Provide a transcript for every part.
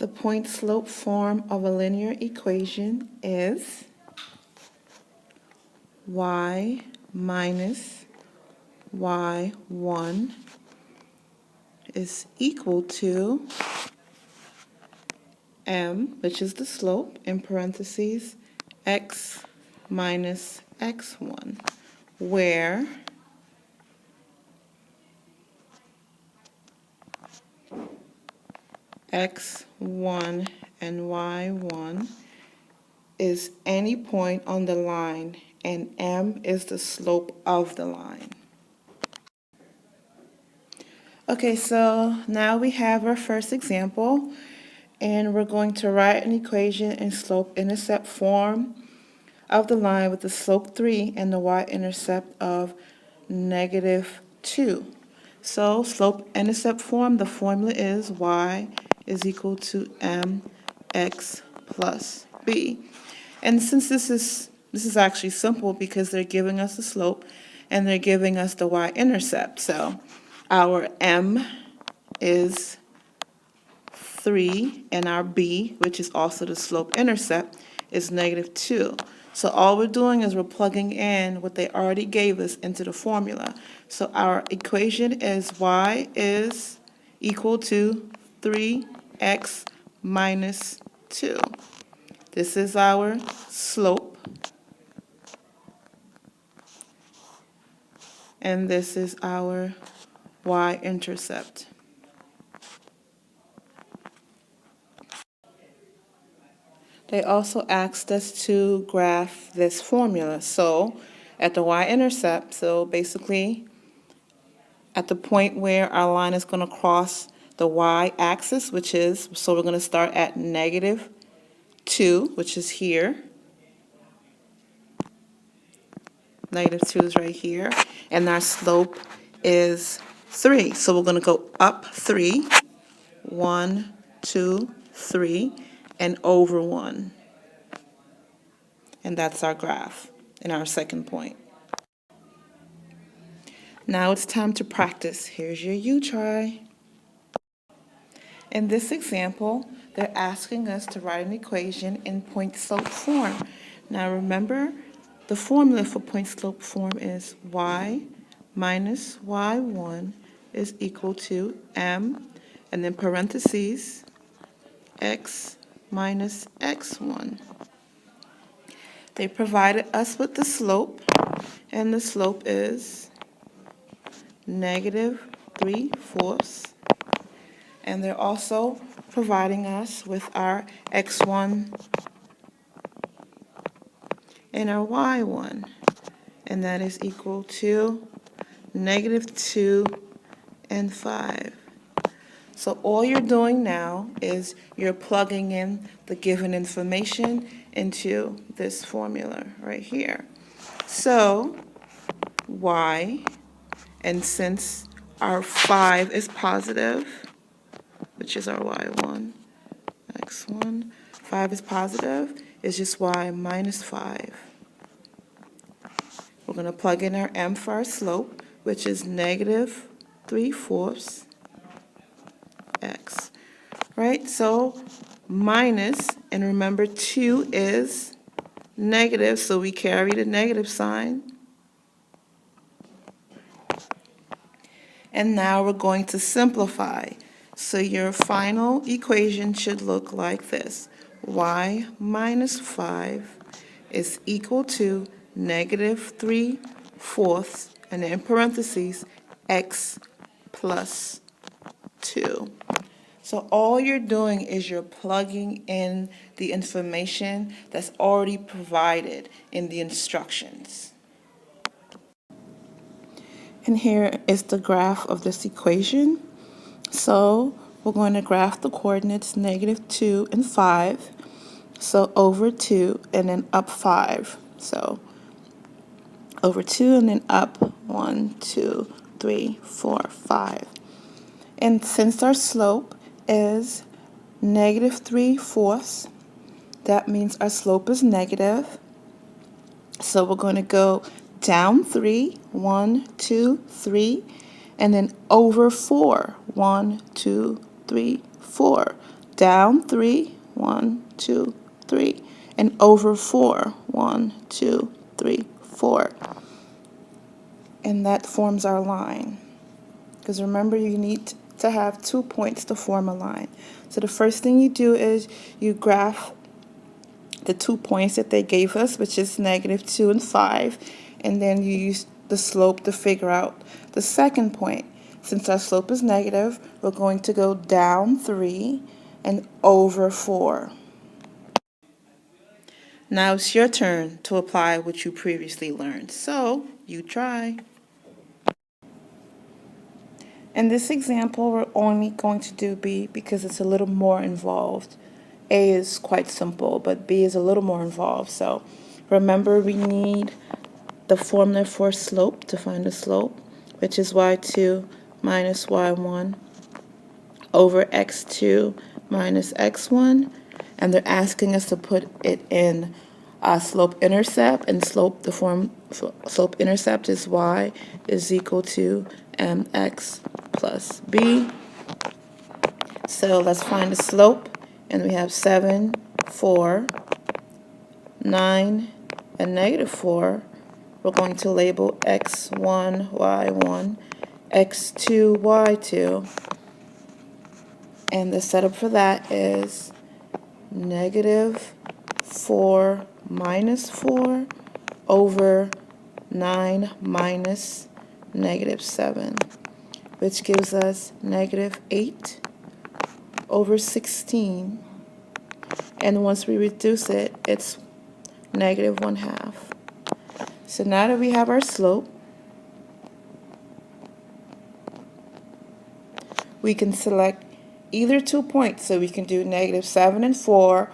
The point-slope form of a linear equation is y minus y1 is equal to m, which is the slope, in parentheses, x minus x1, where x1 and y1 is any point on the line, and m is the slope of the line. Okay, so now we have our first example, and we're going to write an equation in slope-intercept form of the line with the slope 3 and the y-intercept of -2. So slope-intercept form, the formula is y is equal to mx plus b. And since this is actually simple because they're giving us the slope and they're giving us the y-intercept. So our m is 3 and our b, which is also the slope-intercept, is -2. So all we're doing is we're plugging in what they already gave us into the formula. So our equation is y is equal to 3x minus 2. This is our slope, and this is our y-intercept. They also asked us to graph this formula. So at the y-intercept, so basically at the point where our line is going to cross the y-axis, which is, so we're going to start at -2, which is here. -2 is right here. And our slope is 3. So we're going to go up 3, 1, 2, 3, and over 1. And that's our graph in our second point. Now it's time to practice. Here's your U-try. In this example, they're asking us to write an equation in point-slope form. Now remember, the formula for point-slope form is y minus y1 is equal to m, and then parentheses, x minus x1. They provided us with the slope, and the slope is -3/4. And they're also providing us with our x1 and our y1, and that is equal to -2 and 5. So all you're doing now is you're plugging in the given information into this formula right here. So y, and since our 5 is positive, which is our y1, x1, 5 is positive, is just y minus 5. We're going to plug in our m for our slope, which is -3/4 x, right? So minus, and remember 2 is negative, so we carry the negative sign. And now we're going to simplify. So your final equation should look like this. Y minus 5 is equal to -3/4, and in parentheses, x plus 2. So all you're doing is you're plugging in the information that's already provided in the instructions. And here is the graph of this equation. So we're going to graph the coordinates -2 and 5. So over 2 and then up 5. So over 2 and then up 1, 2, 3, 4, 5. And since our slope is -3/4, that means our slope is negative. So we're going to go down 3, 1, 2, 3, and then over 4, 1, 2, 3, 4, down 3, 1, 2, 3, and over 4, 1, 2, 3, 4. And that forms our line. Because remember, you need to have 2 points to form a line. So the first thing you do is you graph the 2 points that they gave us, which is -2 and 5, and then you use the slope to figure out the second point. Since our slope is negative, we're going to go down 3 and over 4. Now it's your turn to apply what you previously learned. So you try. In this example, we're only going to do B because it's a little more involved. A is quite simple, but B is a little more involved. So remember, we need the formula for slope to find the slope, which is y2 minus y1 over x2 minus x1. And they're asking us to put it in slope-intercept, and the form slope-intercept is y is equal to mx plus b. So let's find the slope, and we have 7, 4, 9, and -4. We're going to label x1, y1, x2, y2, and the setup for that is -4 minus 4 over 9 minus -7, which gives us -8 over 16. And once we reduce it, it's -1/2. So now that we have our slope, we can select either 2 points. So we can do -7 and 4,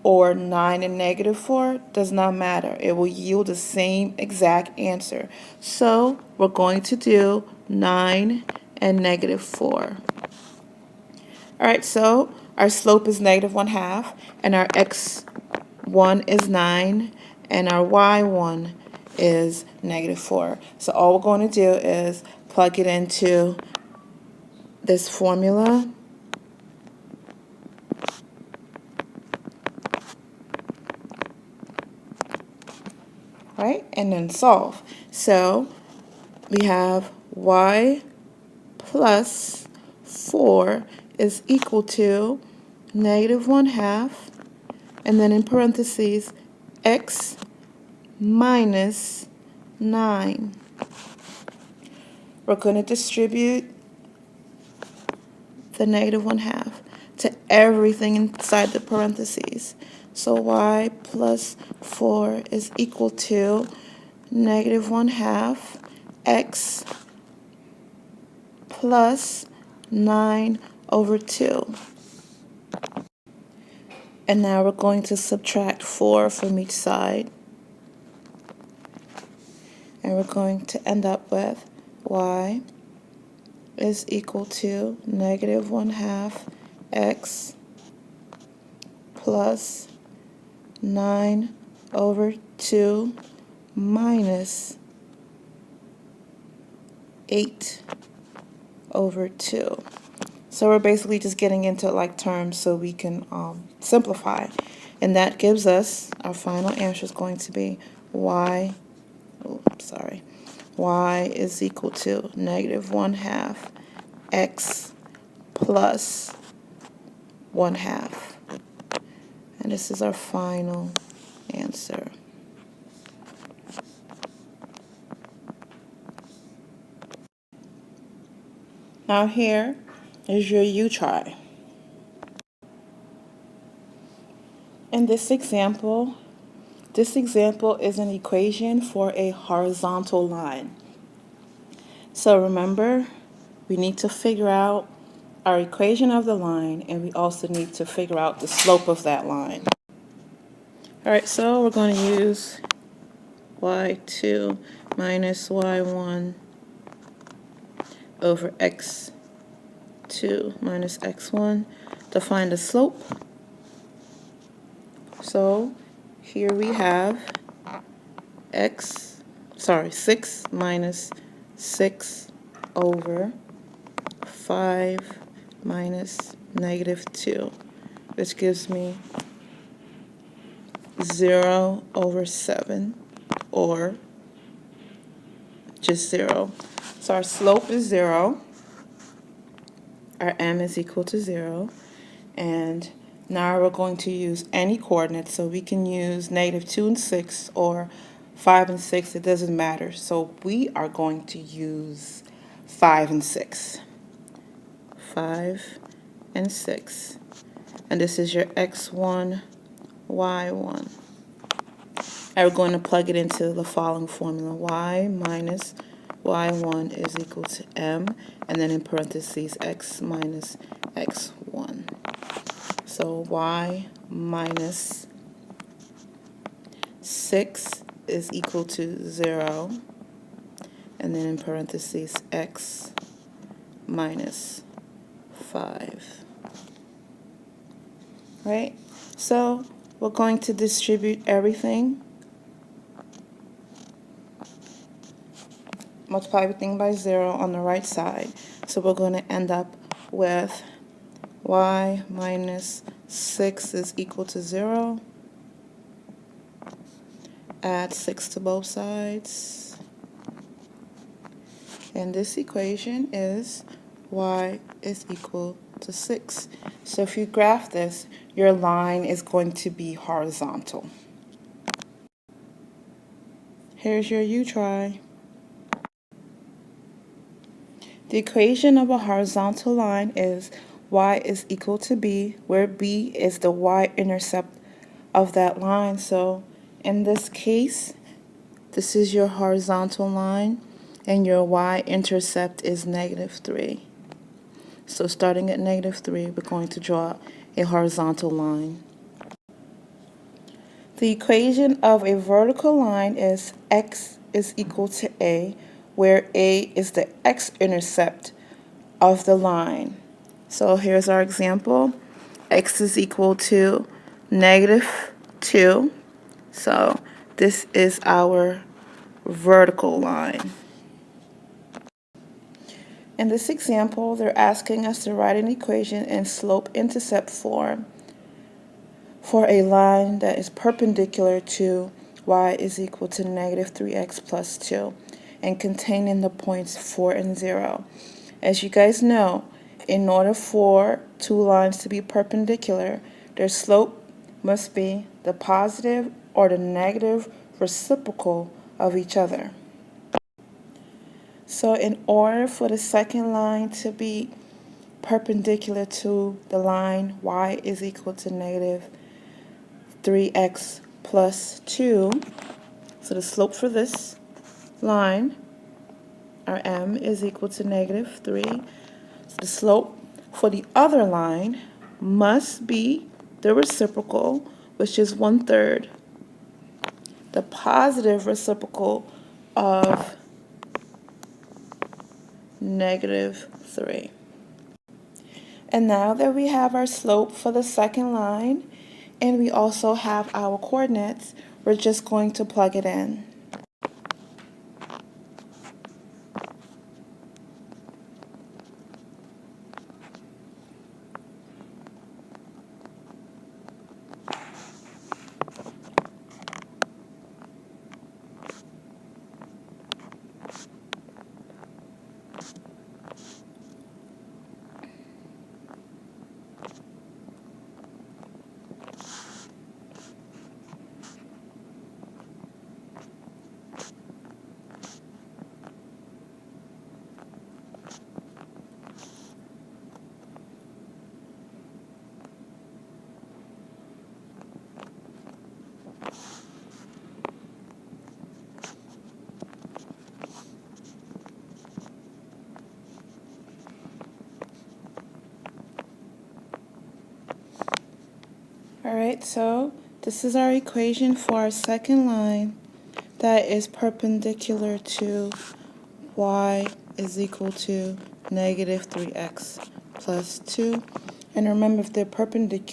or 9 and -4, does not matter. It will yield the same exact answer. So we're going to do 9 and -4. All right, so our slope is -1/2, and our x1 is 9, and our y1 is -4. So all we're going to do is plug it into this formula. Right? And then solve. So we have y plus 4 is equal to -1/2, and then in parentheses, x minus 9. We're going to distribute the -1/2 to everything inside the parentheses. So y plus 4 is equal to -1/2 x plus 9 over 2. And now we're going to subtract 4 from each side. And we're going to end up with y is equal to -1/2 x plus 9 over 2 minus 8 over 2. So we're basically just getting into like terms so we can simplify. And that gives us, our final answer is going to be y is equal to -1/2 x plus 1/2. And this is our final answer. Now here is your U-try. In this example is an equation for a horizontal line. So remember, we need to figure out our equation of the line, and we also need to figure out the slope of that line. All right, so we're going to use y2 minus y1 over x2 minus x1 to find the slope. So here we have 6 minus 6 over 5 minus -2. which gives me 0 over 7, or just 0. So our slope is 0. Our m is equal to 0. And now we're going to use any coordinates. So we can use -2 and 6 or 5 and 6. It doesn't matter. So we are going to use 5 and 6. 5 and 6. And this is your x1, y1. And we're going to plug it into the following formula. Y minus y1 is equal to m, and then in parentheses, x minus x1. So y minus 6 is equal to 0, and then in parentheses, x minus 5. Right? So we're going to distribute everything. Multiply everything by 0 on the right side. So we're going to end up with y minus 6 is equal to 0. Add 6 to both sides. And this equation is y is equal to 6. So if you graph this, your line is going to be horizontal. Here's your U-try. The equation of a horizontal line is y is equal to b, where b is the y-intercept of that line. So in this case, this is your horizontal line, and your y-intercept is -3. So starting at -3, we're going to draw a horizontal line. The equation of a vertical line is x is equal to a, where a is the x-intercept of the line. So here's our example. X is equal to -2. So this is our vertical line. In this example, they're asking us to write an equation in slope-intercept form for a line that is perpendicular to y is equal to -3x plus 2 and containing the points 4 and 0. As you guys know, in order for two lines to be perpendicular, their slope must be the positive or the negative reciprocal of each other. So in order for the second line to be perpendicular to the line y is equal to -3x plus 2, so the slope for this line, our m, is equal to -3. So the slope for the other line must be the reciprocal, which is 1/3, the positive reciprocal of -3. And now that we have our slope for the second line, and we also have our coordinates, we're just going to plug it in. Alright, so this is our equation for our second line that is perpendicular to y is equal to -3x plus 2. And remember, if they're perpendicular